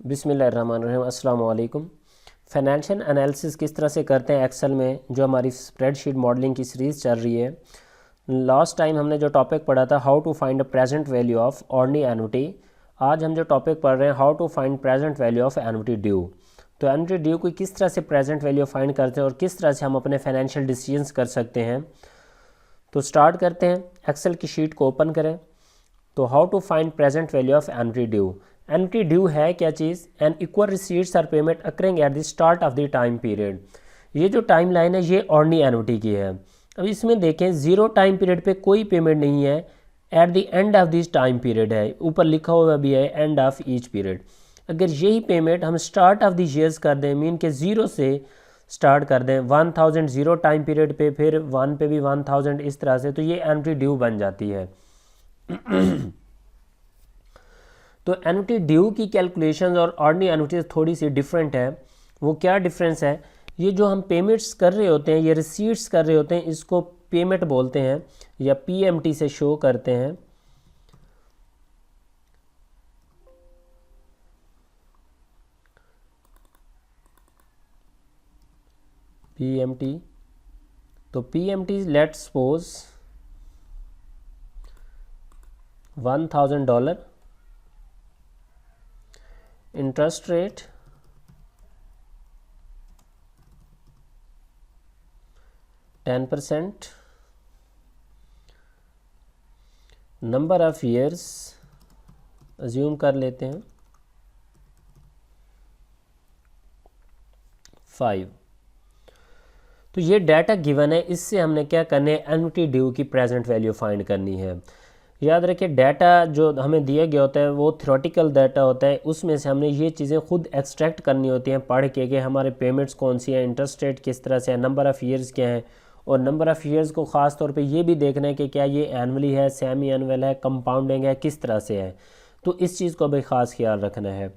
बिस्मिल्लाहिर्रहमानिर्रहीम। अस्सलाम वालेकुम। फाइनेंशियल एनालिसिस किस तरह से करते हैं एक्सेल में, जो हमारी स्प्रेडशीट मॉडलिंग की सीरीज़ चल रही है। लास्ट टाइम हमने जो टॉपिक पढ़ा था how to find a present value of ordinary annuity, आज हम जो टॉपिक पढ़ रहे हैं how to find present value of annuity due. तो एन्युटी ड्यू को किस तरह से प्रेजेंट वैल्यू फाइंड करते हैं और किस तरह से हम अपने फाइनेंशियल डिसीजंस कर सकते हैं। तो स्टार्ट करते हैं। एक्सेल की शीट को ओपन करें। तो how to find present value of annuity due. Annuity due है क्या चीज़? N equal receipts or payment occurring at the start of the time period. ये जो टाइम लाइन है ये ऑर्डिनरी एन्युटी की है। अब इसमें देखें जीरो टाइम पीरियड पे कोई पेमेंट नहीं है, at the end of this time period है, ऊपर लिखा हुआ भी है एंड ऑफ ईच पीरियड। अगर यही पेमेंट हम स्टार्ट ऑफ द ईयर्स कर दें, मीन के ज़ीरो से स्टार्ट कर दें, 1000 जीरो टाइम पीरियड पे, फिर 1 पे भी 1000, इस तरह से, तो ये एन्युटी ड्यू बन जाती है। तो एन्युटी ड्यू की कैलकुलेशन और ऑर्डिनरी एन्युटी थोड़ी सी डिफरेंट है। वो क्या डिफरेंस है? ये जो हम पेमेंट्स कर रहे होते हैं, ये रिसीट्स कर रहे होते हैं, इसको पेमेंट बोलते हैं या पीएमटी से शो करते हैं। पीएमटी, तो PMT let's suppose $1000, interest rate 10%, number of years assume कर लेते हैं 5। तो ये डाटा गिवन है, इससे हमने क्या करना है, एन्युटी ड्यू की प्रेजेंट वैल्यू फाइंड करनी है। याद रखिए डाटा जो हमें दिया गया होता है वो थ्योरेटिकल डाटा होता है, उसमें से हमने ये चीज़ें खुद एक्सट्रैक्ट करनी होती हैं पढ़ के कि हमारे पेमेंट्स कौन सी हैं, इंटरेस्ट रेट किस तरह से है, नंबर ऑफ़ ईयर्स क्या है, और नंबर ऑफ़ ईयर्स को ख़ास तौर पे ये भी देखना है कि क्या ये एनुअली है, सेमी एनुअल है, कंपाउंडिंग है, किस तरह से है। तो इस चीज़ को भी ख़ास ख्याल रखना है।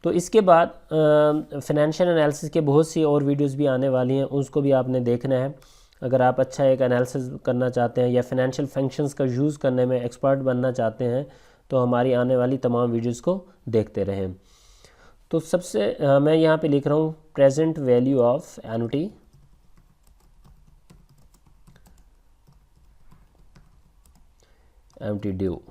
तो इसके बाद फाइनेंशियल एनालिसिस के बहुत सी और वीडियोस भी आने वाली हैं, उसको भी आपने देखना है। अगर आप अच्छा एक एनालिसिस करना चाहते हैं या फाइनेंशियल फंक्शंस का यूज़ करने में एक्सपर्ट बनना चाहते हैं तो हमारी आने वाली तमाम वीडियोस को देखते रहें। तो सबसे मैं यहाँ पे लिख रहा हूँ present value of annuity, annuity due.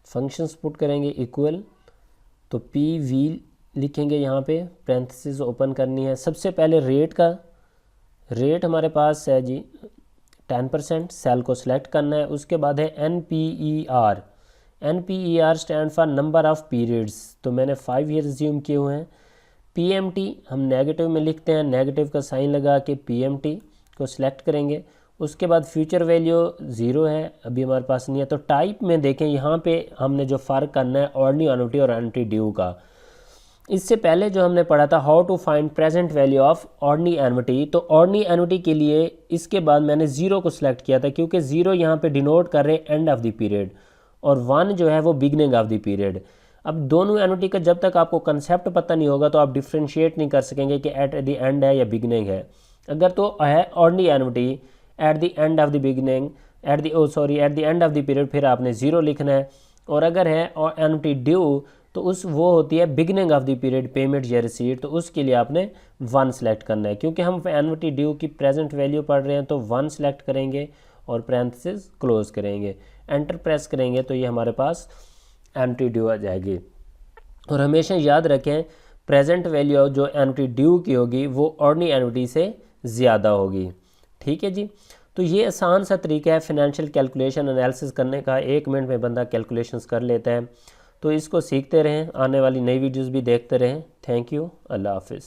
Functions put करेंगे इक्वल, तो पी वी लिखेंगे, यहाँ पे पैरेंथेसिस ओपन करनी है। सबसे पहले रेट का, रेट हमारे पास है जी 10%, सेल को सिलेक्ट करना है। उसके बाद है NPER, NPER stand for number of periods, तो मैंने 5 ईयर अज्यूम किए हुए हैं। PMT हम नेगेटिव में लिखते हैं, नेगेटिव का साइन लगा के PMT को सिलेक्ट करेंगे। उसके बाद फ्यूचर वैल्यू 0 है, अभी हमारे पास नहीं है। तो टाइप में देखें यहाँ पे हमने जो फ़र्क करना है ऑर्डिनरी एन्युटी और एन्युटी ड्यू का। इससे पहले जो हमने पढ़ा था how to find present value of ordinary annuity, तो ऑर्डिनरी एन्युटी के लिए इसके बाद मैंने 0 को सिलेक्ट किया था क्योंकि 0 यहाँ पे डिनोट कर रहे हैं एंड ऑफ द पीरियड, और 1 जो है वो बिगनिंग ऑफ द पीरियड। अब दोनों एन्युटी का जब तक आपको कंसेप्ट पता नहीं होगा तो आप डिफ्रेंशिएट नहीं कर सकेंगे कि एट द एंड है या बिगनिंग है। अगर तो है ordinary annuity at the end of the beginning, at the end of the period, फिर आपने 0 लिखना है। और अगर है और एन्युटी ड्यू तो वो होती है beginning of the period payment या रिसीट, तो उसके लिए आपने 1 सेलेक्ट करना है। क्योंकि हम एन्युटी ड्यू की प्रेजेंट वैल्यू पढ़ रहे हैं तो 1 सेलेक्ट करेंगे और पैरेंथेसिस क्लोज करेंगे, एंटर प्रेस करेंगे तो ये हमारे पास एन्युटी ड्यू आ जाएगी। और हमेशा याद रखें प्रेजेंट वैल्यू जो एन्युटी ड्यू की होगी वो ऑर्डिनरी एन्युटी से ज़्यादा होगी। ठीक है जी। तो ये आसान सा तरीका है फाइनेंशियल कैलकुलेशन एनालिसिस करने का, 1 मिनट में बंदा कैलकुलेशंस कर लेता है। तो इसको सीखते रहें, आने वाली नई वीडियोस भी देखते रहें। थैंक यू, अल्लाह हाफिज़।